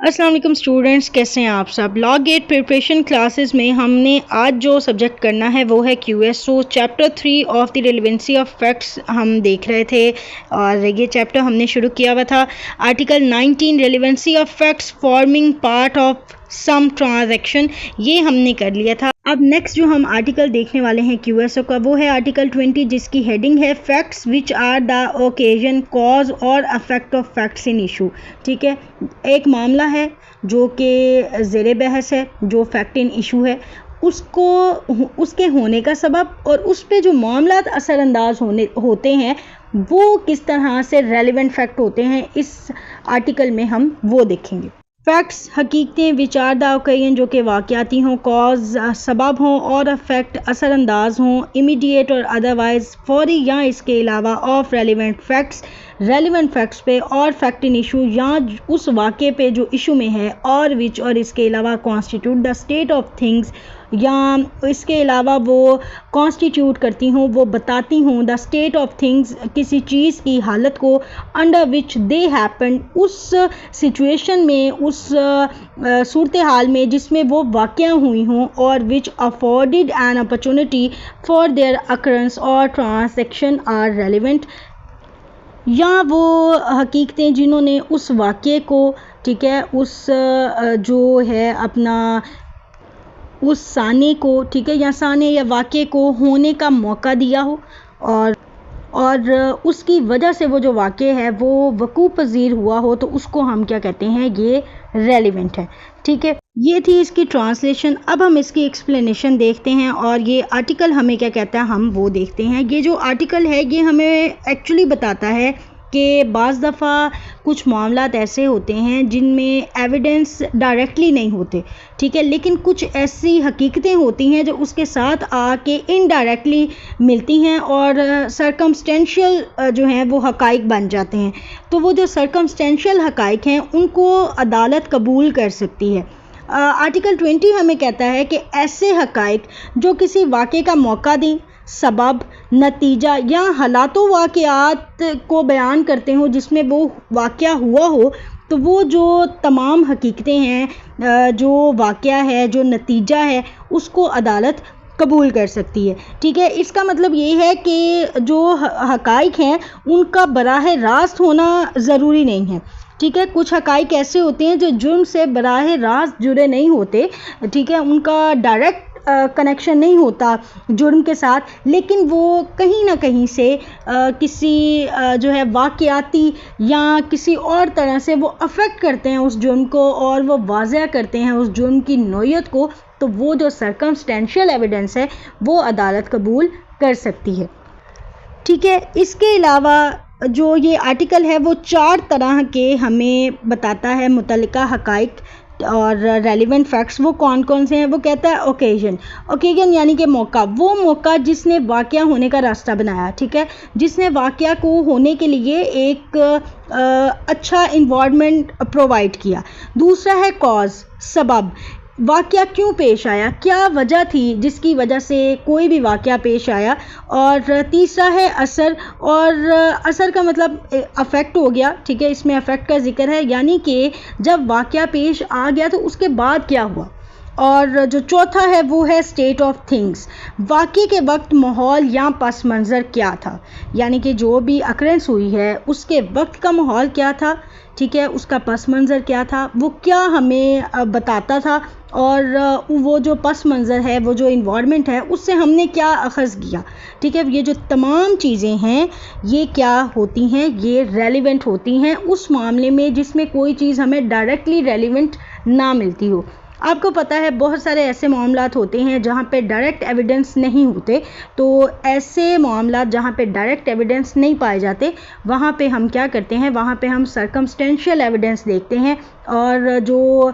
अस्सलाम वालेकुम स्टूडेंट्स, कैसे हैं आप सब। लॉ गेट प्रिपरेशन क्लासेस में हमने आज जो सब्जेक्ट करना है वो है QS। Chapter 3 of the relevancy of facts हम देख रहे थे और ये चैप्टर हमने शुरू किया हुआ था। Article 19 relevancy of facts forming part of some transaction, ये हमने कर लिया था। अब नेक्स्ट जो हम आर्टिकल देखने वाले हैं QSO का वो है आर्टिकल 20, जिसकी हेडिंग है facts which are the occasion cause or effect of facts in issue. ठीक है, एक मामला है जो कि ज़ेरे बहस है, जो फैक्ट इन इशू है, उसको उसके होने का सबब और उस पे जो मामलात असरअंदाज होते हैं वो किस तरह से रेलिवेंट फैक्ट होते हैं, इस आर्टिकल में हम वो देखेंगे। फैक्ट्स हकीकतें, विचार द ओकेजन जो कि वाक़याती हों, कॉज सबब हों और अफेक्ट असरअंदाज हों, इमीडिएट और अदरवाइज फौरी या इसके अलावा ऑफ रेलिवेंट फैक्ट्स पे और फैक्ट इन इशू या उस वाक़े पे जो इशू में है, और विच और इसके अलावा constitute the state of things या इसके अलावा वो कॉन्स्टिट्यूट करती हूँ, वो बताती हूँ द स्टेट ऑफ थिंग्स किसी चीज़ की हालत को, अंडर विच दे हैपन उस सिचुएशन में, उस सूरत हाल में जिसमें वो वाक़या हुई हों, और which afforded an opportunity for their occurrence or transaction are relevant, या वो हकीकतें जिन्होंने उस वाक़े को, ठीक है, उस जो है अपना उस साने को, ठीक है, या साने या वाक़े को होने का मौका दिया हो और उसकी वजह से वो जो वाक़े है वो वकूअ पज़ीर हुआ हो, तो उसको हम क्या कहते हैं, ये रेलिवेंट है। ठीक है, ये थी इसकी ट्रांसलेशन। अब हम इसकी एक्सप्लेनेशन देखते हैं और ये आर्टिकल हमें क्या कहता है हम वो देखते हैं। ये जो आर्टिकल है ये हमें एक्चुअली बताता है कि बाज़ दफ़ा कुछ मामलात ऐसे होते हैं जिनमें एविडेंस डायरेक्टली नहीं होते, ठीक है, लेकिन कुछ ऐसी हकीकतें होती हैं जो उसके साथ आके इनडायरेक्टली मिलती हैं और सर्कमस्टेंशियल जो हैं वो हक़ाइक़ बन जाते हैं। तो वो जो सर्कमस्टेंशियल हक़ाइक़ हैं उनको अदालत कबूल कर सकती है। आर्टिकल 20 हमें कहता है कि ऐसे हक़ाइक़ जो किसी वाक़े का मौका दें, सबब, नतीजा या हालातों वाक़यात को बयान करते हो जिसमें वो वाक़या हुआ हो, तो वो जो तमाम हकीकतें हैं, जो वाक़या है, जो नतीजा है, उसको अदालत कबूल कर सकती है। ठीक है, इसका मतलब ये है कि जो हक़ाइक़ हैं उनका बराह रास्त होना ज़रूरी नहीं है। ठीक है, कुछ हक़ाइक़ ऐसे होते हैं जो जुर्म से बराह रास्त जुड़े नहीं होते, ठीक है, उनका डायरेक्ट कनेक्शन नहीं होता जुर्म के साथ, लेकिन वो कहीं ना कहीं से किसी जो है वाक़याती या किसी और तरह से वो अफेक्ट करते हैं उस जुर्म को और वो वाज़ह करते हैं उस जुर्म की नौयत को, तो वो जो सर्कमस्टेंशियल एविडेंस है वो अदालत कबूल कर सकती है। ठीक है, इसके अलावा जो ये आर्टिकल है वो 4 तरह के हमें बताता है मुतल्लिका हक़ाइक़ और रेलिवेंट फैक्ट्स। वो कौन कौन से हैं? वो कहता है ओकेजन यानी कि मौका, वो मौका जिसने वाक़या होने का रास्ता बनाया, ठीक है, जिसने वाक़या को होने के लिए एक अच्छा इन्वायरमेंट प्रोवाइड किया। दूसरा है कॉज, सबब, वाक़या क्यों पेश आया, क्या वजह थी जिसकी वजह से कोई भी वाक़या पेश आया। और तीसरा है असर, और असर का मतलब अफेक्ट हो गया, ठीक है, इसमें अफेक्ट का जिक्र है, यानी कि जब वाक़या पेश आ गया तो उसके बाद क्या हुआ। और जो चौथा है वो है स्टेट ऑफ थिंग्स, वाक़ये के वक्त माहौल या पस मंज़र क्या था, यानी कि जो भी अकरेंस हुई है उसके वक्त का माहौल क्या था, ठीक है, उसका पस मंज़र क्या था, वो क्या हमें बताता था, और वो जो पस मंज़र है, वो जो इन्वायरमेंट है, उससे हमने क्या अख़ज़ किया। ठीक है, ये जो तमाम चीज़ें हैं ये क्या होती हैं, ये रेलिवेंट होती हैं उस मामले में जिसमें कोई चीज़ हमें डायरेक्टली रेलिवेंट ना मिलती हो। आपको पता है बहुत सारे ऐसे मामलात होते हैं जहाँ पे डायरेक्ट एविडेंस नहीं होते, तो ऐसे मामलात जहाँ पे डायरेक्ट एविडेंस नहीं पाए जाते वहाँ पे हम क्या करते हैं, वहाँ पे हम सर्कमस्टेंशियल एविडेंस देखते हैं और जो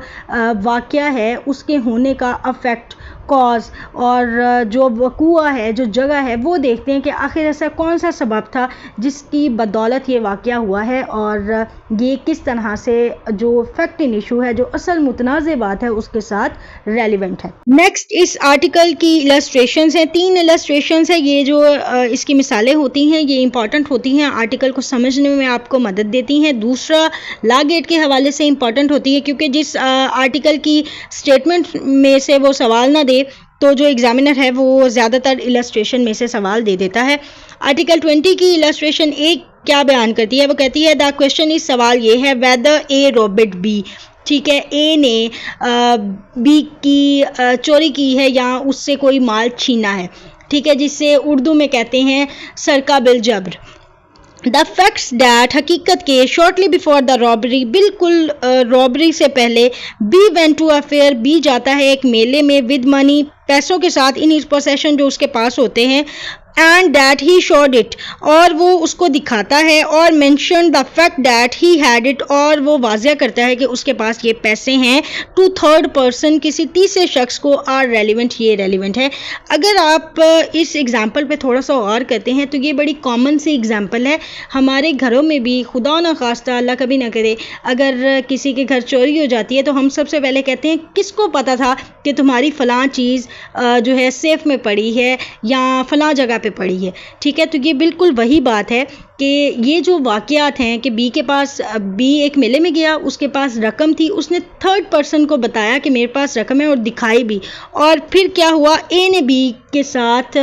वाक़या है उसके होने का अफेक्ट, कॉज और जो वक़ूआ है, जो जगह है, वो देखते हैं कि आखिर ऐसा कौन सा सबब था जिसकी बदौलत ये वाक़या हुआ है और ये किस तरह से जो फैक्ट इन इशू है, जो असल मुतनाज़ बात है, उसके साथ रेलिवेंट है। नेक्स्ट इस आर्टिकल की इलस्ट्रेशंस हैं, 3 इलस्ट्रेशंस हैं। ये जो इसकी मिसालें होती हैं ये इंपॉर्टेंट होती हैं, आर्टिकल को समझने में आपको मदद देती हैं। दूसरा लॉ गेट के हवाले से इंपॉर्टेंट इम्पॉर्टेंट होती है, क्योंकि जिस आर्टिकल की स्टेटमेंट में से वो सवाल ना दे तो जो एग्जामिनर है वो ज़्यादातर इलस्ट्रेशन में से सवाल दे देता है। आर्टिकल 20 की इलस्ट्रेशन एक क्या बयान करती है? वो कहती है द क्वेश्चन इज, सवाल ये है, वेदर ए रॉबिट बी, ठीक है, ए ने बी की चोरी की है या उससे कोई माल छीना है, ठीक है, जिससे उर्दू में कहते हैं सरका बिल जब्र। द फैक्ट्स डैट, हकीकत के, शॉर्टली बिफोर द रॉबरी, बिल्कुल रॉबरी से पहले, B went to a fair, B जाता है एक मेले में, विद मनी, पैसों के साथ, इन हिज पोसेशन, जो उसके पास होते हैं, and that he showed it, और वो उसको दिखाता है, और mention the fact that he had it, और वो वाज़ह करता है कि उसके पास ये पैसे हैं, टू थर्ड पर्सन, किसी तीसरे शख्स को, आर रेलिवेंट, ये रेलिवेंट है। अगर आप इस एग्जाम्पल पे थोड़ा सा और करते हैं तो ये बड़ी कॉमन सी एग्जाम्पल है, हमारे घरों में भी खुदा न खास्ता, अल्लाह कभी ना करे, अगर किसी के घर चोरी हो जाती है तो हम सबसे पहले कहते हैं किसको पता था कि तुम्हारी फ़लाँ चीज़ जो है सेफ़ में पड़ी है या फ़लाँ जगह पे पड़ी है, ठीक है। तो ये बिल्कुल वही बात है कि ये जो वाक़यात हैं कि बी के पास, बी एक मेले में गया, उसके पास रकम थी, उसने थर्ड पर्सन को बताया कि मेरे पास रकम है और दिखाई भी, और फिर क्या हुआ, ए ने बी के साथ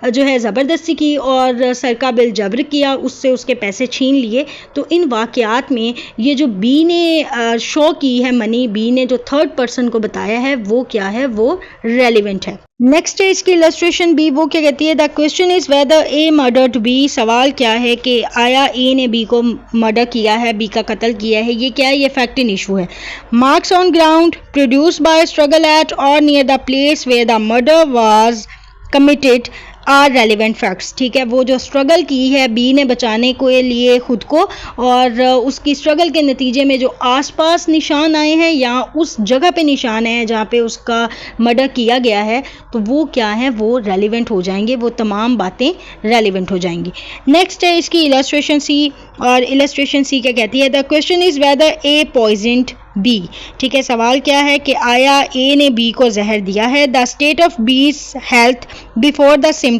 जो है ज़बरदस्ती की और सरका बिल जब्र किया, उससे उसके पैसे छीन लिए। तो इन वाक़यात में ये जो बी ने शो की है मनी, बी ने जो थर्ड पर्सन को बताया है वो क्या है, वो रेलिवेंट है। नेक्स्ट है इसकी इलस्ट्रेशन बी, वो क्या कहती है, the question is whether A murdered B, सवाल क्या है कि आया ए ने बी को मर्डर किया है, बी का कत्ल किया है, ये क्या है, ये फैक्ट इन इशू है। Marks on ground produce by struggle at or near the place where the murder was committed are relevant facts, ठीक है, वो जो स्ट्रगल की है बी ने बचाने के लिए ख़ुद को, और उसकी स्ट्रगल के नतीजे में जो आसपास निशान आए हैं या उस जगह पे निशान है जहाँ पे उसका मर्डर किया गया है, तो वो क्या है, वो रेलिवेंट हो जाएंगे, वो तमाम बातें रेलिवेंट हो जाएंगी। नेक्स्ट है इसकी इलस्ट्रेशन सी, और इलस्ट्रेशन सी क्या कहती है, the question is whether A poisoned B, ठीक है, सवाल क्या है कि आया ए ने बी को जहर दिया है। द स्टेट ऑफ बीज health before the symptoms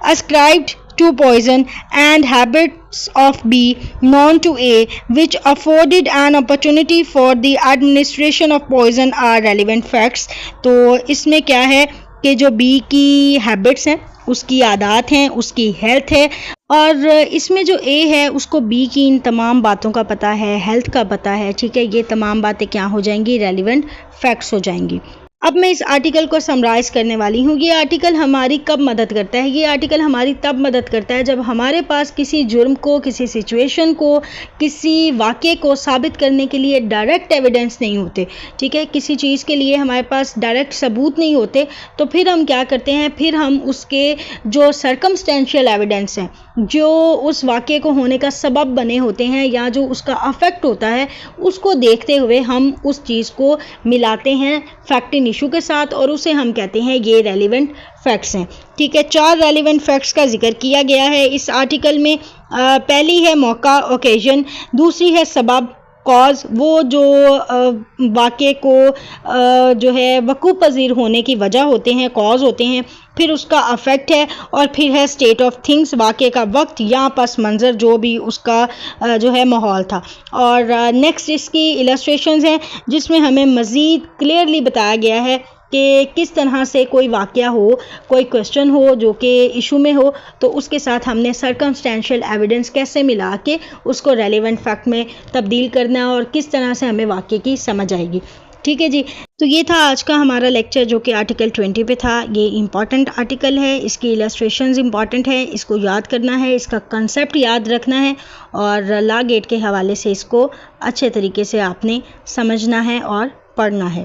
ascribed to poison and habits of B known to A which afforded an opportunity for the administration of poison are relevant facts। तो इसमें क्या है कि जो B की हैबिट्स हैं, उसकी आदत हैं, उसकी हेल्थ है, और इसमें जो ए है उसको बी की इन तमाम बातों का पता है, हेल्थ का पता है, ठीक है, ये तमाम बातें क्या हो जाएंगी, रेलिवेंट फैक्ट्स हो जाएंगी। अब मैं इस आर्टिकल को समराइज़ करने वाली हूँ। ये आर्टिकल हमारी कब मदद करता है? ये आर्टिकल हमारी तब मदद करता है जब हमारे पास किसी जुर्म को, किसी सिचुएशन को, किसी वाक़े को साबित करने के लिए डायरेक्ट एविडेंस नहीं होते, ठीक है, किसी चीज़ के लिए हमारे पास डायरेक्ट सबूत नहीं होते, तो फिर हम क्या करते हैं, फिर हम उसके जो सर्कमस्टेंशियल एविडेंस हैं, जो उस वाक़े को होने का सबब बने होते हैं या जो उसका अफेक्ट होता है, उसको देखते हुए हम उस चीज़ को मिलाते हैं फैक्ट इन इशू के साथ, और उसे हम कहते हैं ये रेलिवेंट फैक्ट्स हैं, ठीक है। 4 रेलिवेंट फैक्ट्स का जिक्र किया गया है इस आर्टिकल में। पहली है मौका, ओकेजन, दूसरी है सबब, कॉज, वो जो वाक़े को जो है वक़ू पज़ीर होने की वजह होते हैं, कॉज होते हैं, फिर उसका अफेक्ट है, और फिर है स्टेट ऑफ थिंग्स, वाक़े का वक्त या पस मंज़र, जो भी उसका जो है माहौल था। और नेक्स्ट इसकी इलस्ट्रेशंस हैं जिसमें हमें मज़ीद क्लियरली बताया गया है कि किस तरह से कोई वाक़या हो, कोई क्वेश्चन हो जो कि इशू में हो, तो उसके साथ हमने सर्कमस्टेंशियल एविडेंस कैसे मिला के उसको रेलिवेंट फैक्ट में तब्दील करना है और किस तरह से हमें वाक़े की समझ आएगी, ठीक है जी। तो ये था आज का हमारा लेक्चर जो कि आर्टिकल 20 पे था। ये इम्पॉर्टेंट आर्टिकल है, इसकी इलस्ट्रेशंस इम्पॉर्टेंट है, इसको याद करना है, इसका कंसेप्ट याद रखना है, और लॉ गेट के हवाले से इसको अच्छे तरीके से आपने समझना है और पढ़ना है।